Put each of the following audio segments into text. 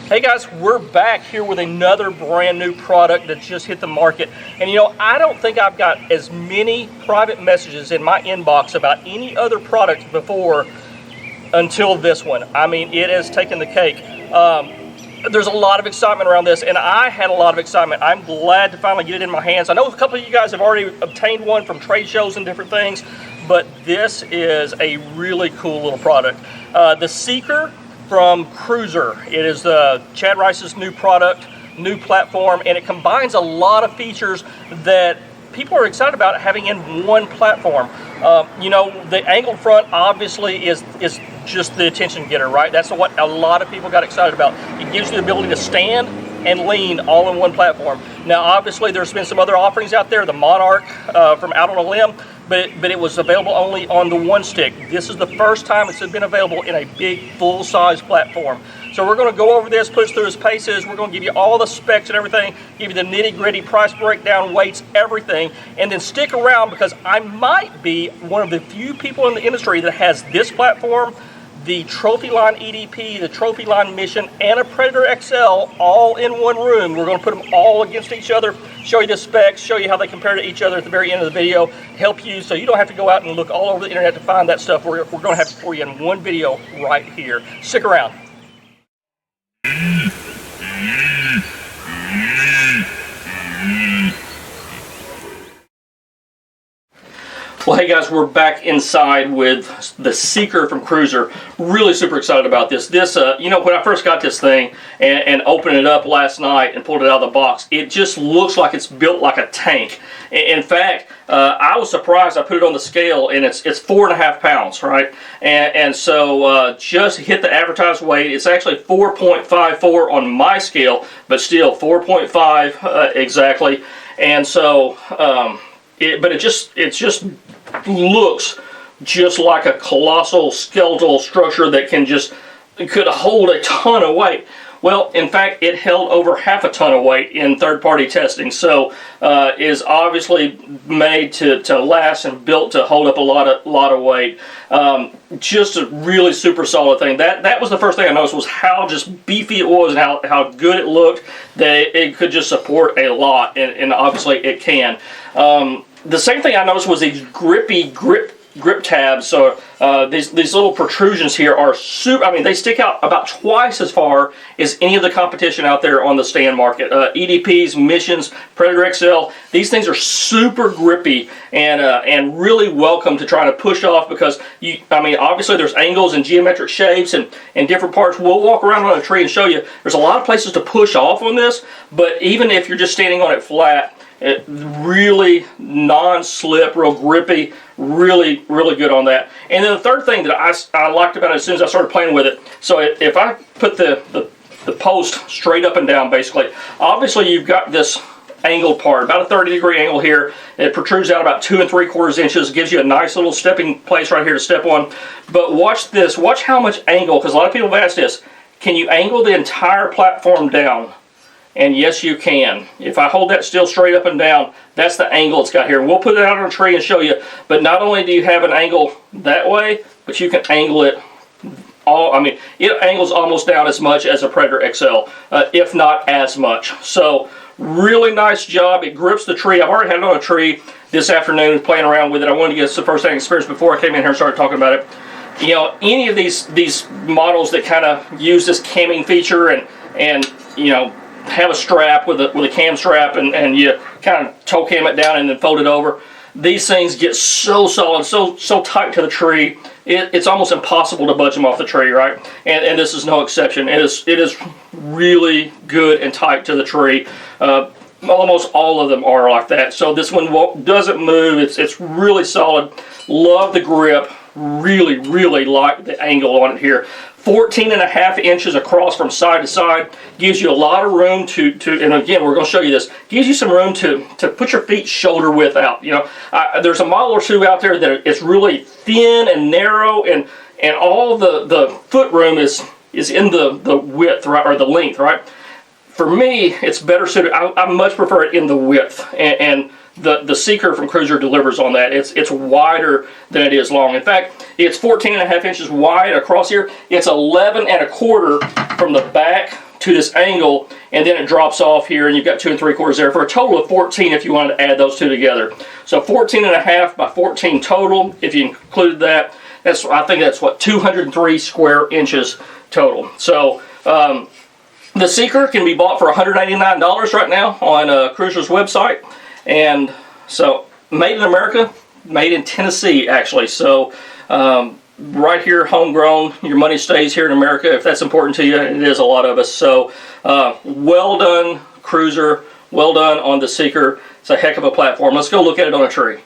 Hey guys, we're back here with another brand new product that just hit the market. And you know, I don't think I've got as many private messages in my inbox about any other product before until this one. I mean, it has taken the cake. There's a lot of excitement around this, and I had a lot of excitement. I'm glad to finally get it in my hands. I know a couple of you guys have already obtained one from trade shows and different things, but this is a really cool little product. The Seeker from Cruzr. It is Chad Rice's new product, new platform, and it combines a lot of features that people are excited about having in one platform. You know, the angled front obviously is just the attention getter, right? That's what a lot of people got excited about. It gives you the ability to stand and lean all in one platform. Now, obviously, there's been some other offerings out there, the Monarch from Out on a Limb, but it was available only on the one stick. This is the first time it's been available in a big, full-size platform. So we're going to go over this, push through its paces. We're going to give you all the specs and everything, give you the nitty-gritty price breakdown, weights, everything, and then stick around because I might be one of the few people in the industry that has this platform, the Trophy Line EDP, the Trophy Line Mission, and a Predator XL all in one room. We're going to put them all against each other, show you the specs, show you how they compare to each other at the very end of the video, help you so you don't have to go out and look all over the internet to find that stuff. We're going to have it for you in one video right here. Stick around. Well, hey guys, we're back inside with the Seeker from Cruzr. Really super excited about this. You know, when I first got this thing and opened it up last night and pulled it out of the box, it just looks like it's built like a tank. In fact, I was surprised. I put it on the scale and it's 4.5 pounds, right? And so just hit the advertised weight. It's actually 4.54 on my scale, but still 4.5 exactly. And so, it just looks just like a colossal skeletal structure that could hold a ton of weight. Well, in fact, it held over half a ton of weight in third-party testing, so is obviously made to last and built to hold up a lot of weight. Just a really super solid thing. That was the first thing I noticed, was how just beefy it was and how good it looked, that it could just support a lot, and obviously it can. The same thing I noticed was these grippy grip tabs. So these little protrusions here are super. I mean, they stick out about twice as far as any of the competition out there on the stand market. EDPs, Missions, Predator XL. These things are super grippy and really welcome to try to push off, because I mean, obviously there's angles and geometric shapes and different parts. We'll walk around on a tree and show you. There's a lot of places to push off on this, but even if you're just standing on it flat, it really non-slip, real grippy, really good on that. And then the third thing that I liked about it as soon as I started playing with it, so if I put the post straight up and down, basically, obviously you've got this angled part, about a 30-degree angle here. It protrudes out about 2 3/4 inches, gives you a nice little stepping place right here to step on. But watch this, watch how much angle, because a lot of people have asked this, can you angle the entire platform down? And yes, you can. If I hold that still straight up and down, that's the angle it's got here. And we'll put it out on a tree and show you. But not only do you have an angle that way, but you can angle it I mean, it angles almost down as much as a Predator XL, if not as much. So, really nice job. It grips the tree. I've already had it on a tree this afternoon playing around with it. I wanted to get some first-hand experience before I came in here and started talking about it. You know, any of these models that kind of use this camming feature and you know, have a strap with a cam strap and you kind of toe cam it down and then fold it over. These things get so solid, so tight to the tree, it's almost impossible to budge them off the tree, right? And this is no exception. It is really good and tight to the tree. Almost all of them are like that. So this one doesn't move. It's really solid. Love the grip. Really like the angle on it here. 14.5 inches across from side to side, gives you a lot of room to and again, we're going to show you this, gives you some room to put your feet shoulder width out. You know, there's a model or two out there that it's really thin and narrow, and all the foot room is in the width, right, or the length, right? For me, it's better suited. I much prefer it in the width, and the Seeker from Cruzr delivers on that. It's wider than it is long. In fact, it's 14.5 inches wide across here. It's 11 1/4 from the back to this angle, and then it drops off here, and you've got 2 3/4 there for a total of 14 if you wanted to add those two together. So 14.5 by 14 total, if you included that. I think that's what, 203 square inches total. So the Seeker can be bought for $189 right now on Cruzr's website, and so made in America, made in Tennessee actually. So right here, homegrown. Your money stays here in America if that's important to you. It is a lot of us. So well done, Cruzr. Well done on the Seeker. It's a heck of a platform. Let's go look at it on a tree.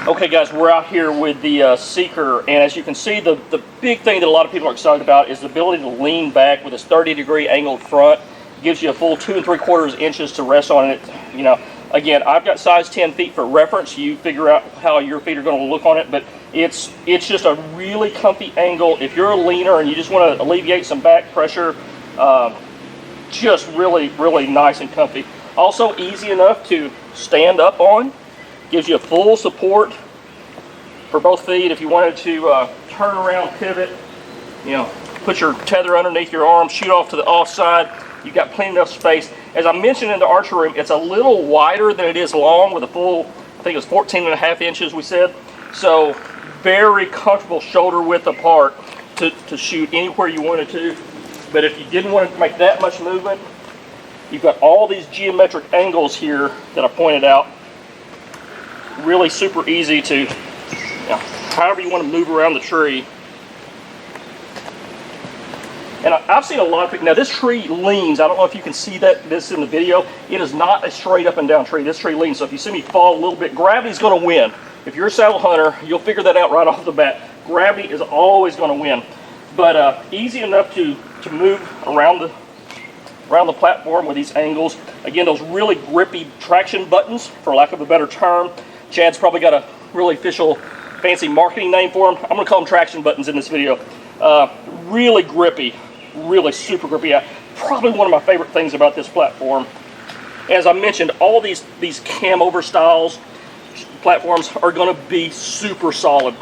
Okay guys, we're out here with the Seeker, and as you can see, the big thing that a lot of people are excited about is the ability to lean back with this 30-degree angled front. It gives you a full 2 3/4 inches to rest on it. You know, again, I've got size 10 feet for reference. You figure out how your feet are going to look on it, but it's just a really comfy angle. If you're a leaner and you just want to alleviate some back pressure, just really, really nice and comfy. Also easy enough to stand up on. Gives you a full support for both feet. If you wanted to turn around, pivot, you know, put your tether underneath your arm, shoot off to the offside, you've got plenty enough space. As I mentioned in the archery room, it's a little wider than it is long, with a full, I think it was 14.5 inches we said. So very comfortable shoulder width apart to shoot anywhere you wanted to. But if you didn't want to make that much movement, you've got all these geometric angles here that I pointed out. Really super easy to, you know, however you want to move around the tree. And I've seen a lot of people, now this tree leans, I don't know if you can see this in the video, it is not a straight up and down tree. This tree leans, so if you see me fall a little bit, gravity's going to win. If you're a saddle hunter, you'll figure that out right off the bat. Gravity is always going to win. But easy enough to move around the platform with these angles. Again, those really grippy traction buttons, for lack of a better term. Chad's probably got a really official fancy marketing name for them. I'm going to call them traction buttons in this video. Really grippy, really super grippy. Probably one of my favorite things about this platform. As I mentioned, all these cam-over styles platforms are going to be super solid.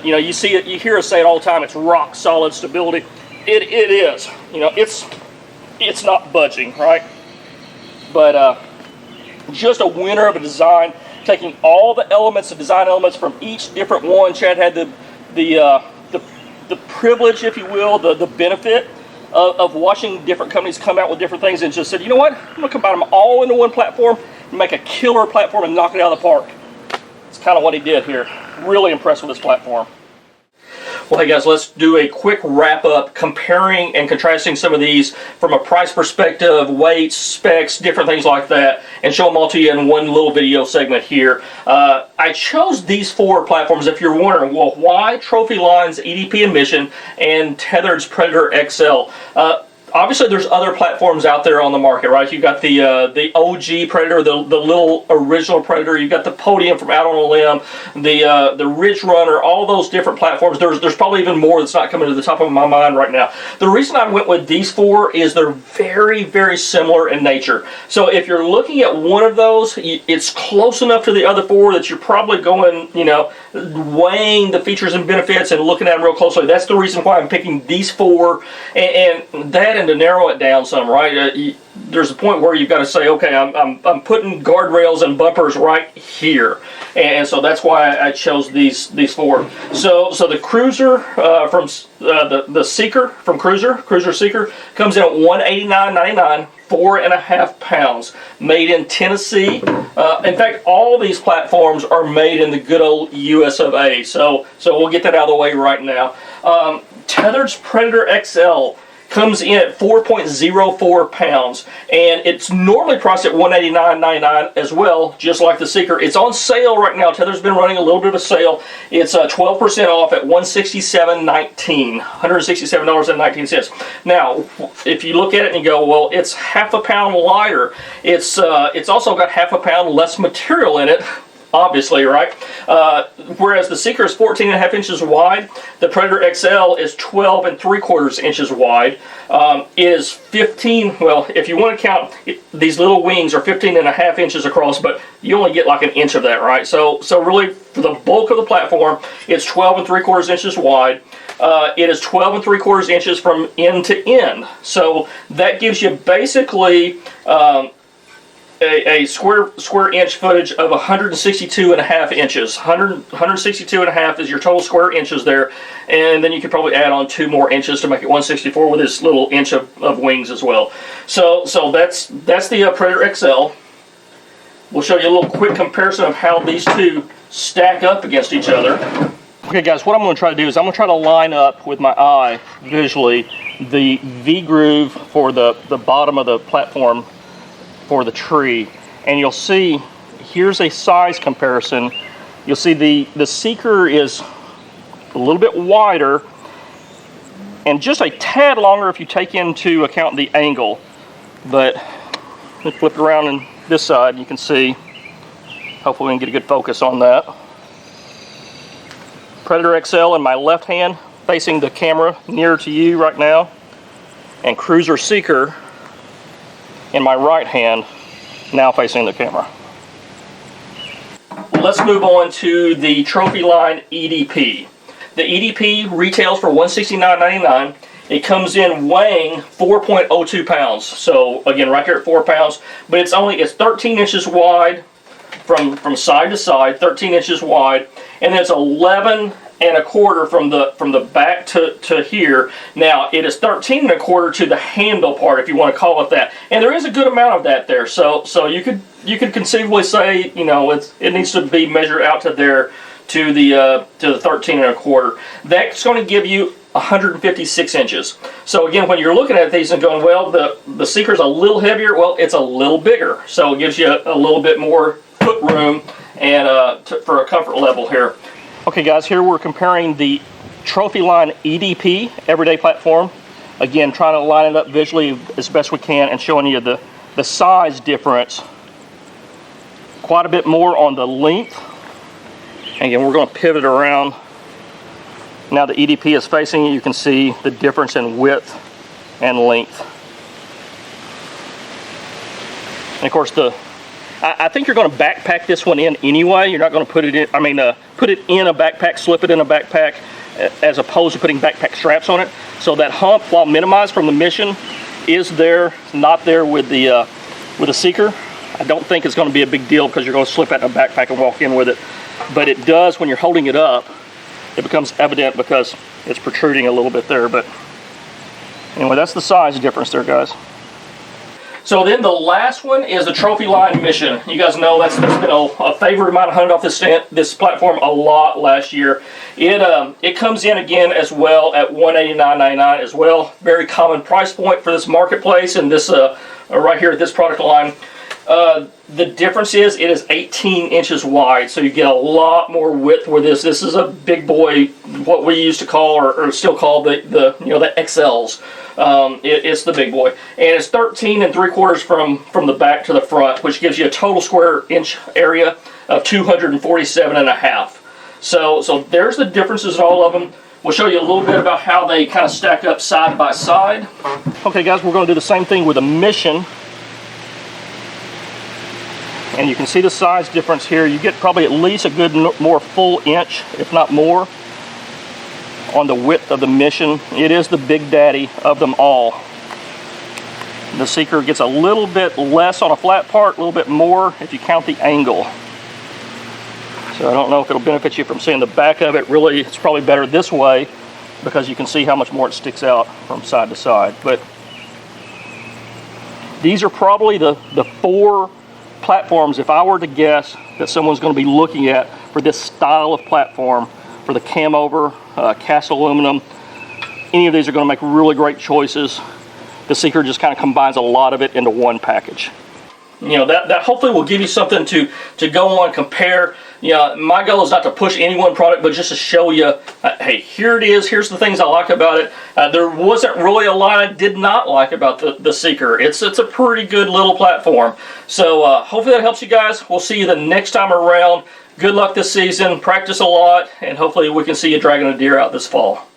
You know, you see it, you hear us say it all the time, it's rock solid stability. It is. You know, it's not budging, right? But just a winner of a design, taking all the elements, the design elements from each different one. Chad had the privilege, if you will, the benefit of watching different companies come out with different things, and just said, you know what, I'm going to combine them all into one platform and make a killer platform and knock it out of the park. It's kind of what he did here. Really impressed with this platform. Well, hey guys, let's do a quick wrap up comparing and contrasting some of these from a price perspective, weights, specs, different things like that, and show them all to you in one little video segment here. I chose these 4 platforms if you're wondering, well, why Trophy Line's EDP and Mission and Tethered's Predator XL? Obviously, there's other platforms out there on the market, right? You've got the OG Predator, the little original Predator. You've got the Podium from Out on a Limb, the Ridge Runner, all those different platforms. There's probably even more that's not coming to the top of my mind right now. The reason I went with these 4 is they're very, very similar in nature. So if you're looking at one of those, it's close enough to the other 4 that you're probably going, you know, weighing the features and benefits and looking at them real closely. That's the reason why I'm picking these 4, and that. And to narrow it down some, right? There's a point where you've got to say, okay, I'm putting guardrails and bumpers right here, and so that's why I chose these 4. So the Cruzr from the Seeker from Cruzr Seeker comes in at $189.99, 4.5 pounds, made in Tennessee. In fact, all these platforms are made in the good old US of A. So we'll get that out of the way right now. Tethered's Predator XL comes in at 4.04 pounds, and it's normally priced at $189.99 as well, just like the Seeker. It's on sale right now. Tether's been running a little bit of a sale. It's 12% off at $167.19, $167.19. Now, if you look at it and you go, well, it's half a pound lighter. It's also got half a pound less material in it. Obviously, right? Whereas the Seeker is 14.5 inches wide, the Predator XL is 12 3/4 inches wide. Is 15, well, if you want to count, these little wings are 15.5 inches across, but you only get like an inch of that, right? So really, for the bulk of the platform, it's 12 3/4 inches wide. It is 12 3/4 inches from end to end. So that gives you basically a square inch footage of 162.5 inches. 162.5 is your total square inches there, and then you could probably add on 2 more inches to make it 164 with this little inch of wings as well. So that's the Predator XL. We'll show you a little quick comparison of how these two stack up against each other. Okay guys, what I'm going to try to do is I'm going to try to line up with my eye visually the V-groove for the bottom of the platform for the tree, and you'll see here's a size comparison. You'll see the Seeker is a little bit wider and just a tad longer if you take into account the angle, but let's flip it around on this side and you can see, hopefully we can get a good focus on that. Predator XL in my left hand facing the camera nearer to you right now, and Cruzr Seeker in my right hand, now facing the camera. Let's move on to the Trophy Line EDP. The EDP retails for $169.99. It comes in weighing 4.02 pounds. So again, right here at 4 pounds, but it's 13 inches wide from side to side, 13 inches wide, and then it's 11 1/4 from the back to here. Now it is 13 1/4 to the handle part, if you want to call it that, and there is a good amount of that there. So you could conceivably say, you know, it needs to be measured out to there to the 13 1/4. That's going to give you 156 inches. So again, when you're looking at these and going, well, the Seeker's a little heavier, well, it's a little bigger, so it gives you a little bit more foot room and for a comfort level here. Okay guys, here we're comparing the Trophy Line EDP everyday platform. Again, trying to line it up visually as best we can and showing you the size difference. Quite a bit more on the length. And again, we're going to pivot around. Now the EDP is facing you. You can see the difference in width and length. And of course, I think you're going to backpack this one in anyway. You're not going to put it in, put it in a backpack, slip it in a backpack, as opposed to putting backpack straps on it. So that hump, while minimized from the Mission, is there, not there with the Seeker. I don't think it's going to be a big deal because you're going to slip it in a backpack and walk in with it. But it does, when you're holding it up, it becomes evident because it's protruding a little bit there. But anyway, that's the size difference there, guys. So then the last one is the Trophy Line Mission. You guys know that's been a favorite of mine. I hunted off this platform a lot last year. It comes in again as well at $189.99 as well. Very common price point for this marketplace and this right here at this product line. The difference is it is 18 inches wide, so you get a lot more width with this. This is a big boy, what we used to call or still call the XLs. It's the big boy, and it's 13 3/4 from the back to the front, which gives you a total square inch area of 247.5. So there's the differences in all of them. We'll show you a little bit about how they kind of stack up side by side. Okay guys, we're going to do the same thing with a Mission. And you can see the size difference here. You get probably at least a good more full inch, if not more, on the width of the Mission. It is the big daddy of them all. The Seeker gets a little bit less on a flat part, a little bit more if you count the angle. So I don't know if it'll benefit you from seeing the back of it. Really, it's probably better this way because you can see how much more it sticks out from side to side. But these are probably the 4 platforms, if I were to guess, that someone's going to be looking at for this style of platform, for the cam over, cast aluminum. Any of these are going to make really great choices. The Seeker just kind of combines a lot of it into one package. You know, that hopefully will give you something to go on, compare. You know, my goal is not to push any one product, but just to show you, hey, here it is, here's the things I like about it. There wasn't really a lot I did not like about the Seeker. It's a pretty good little platform. So hopefully that helps you guys. We'll see you the next time around. Good luck this season, practice a lot, and hopefully we can see you dragging a deer out this fall.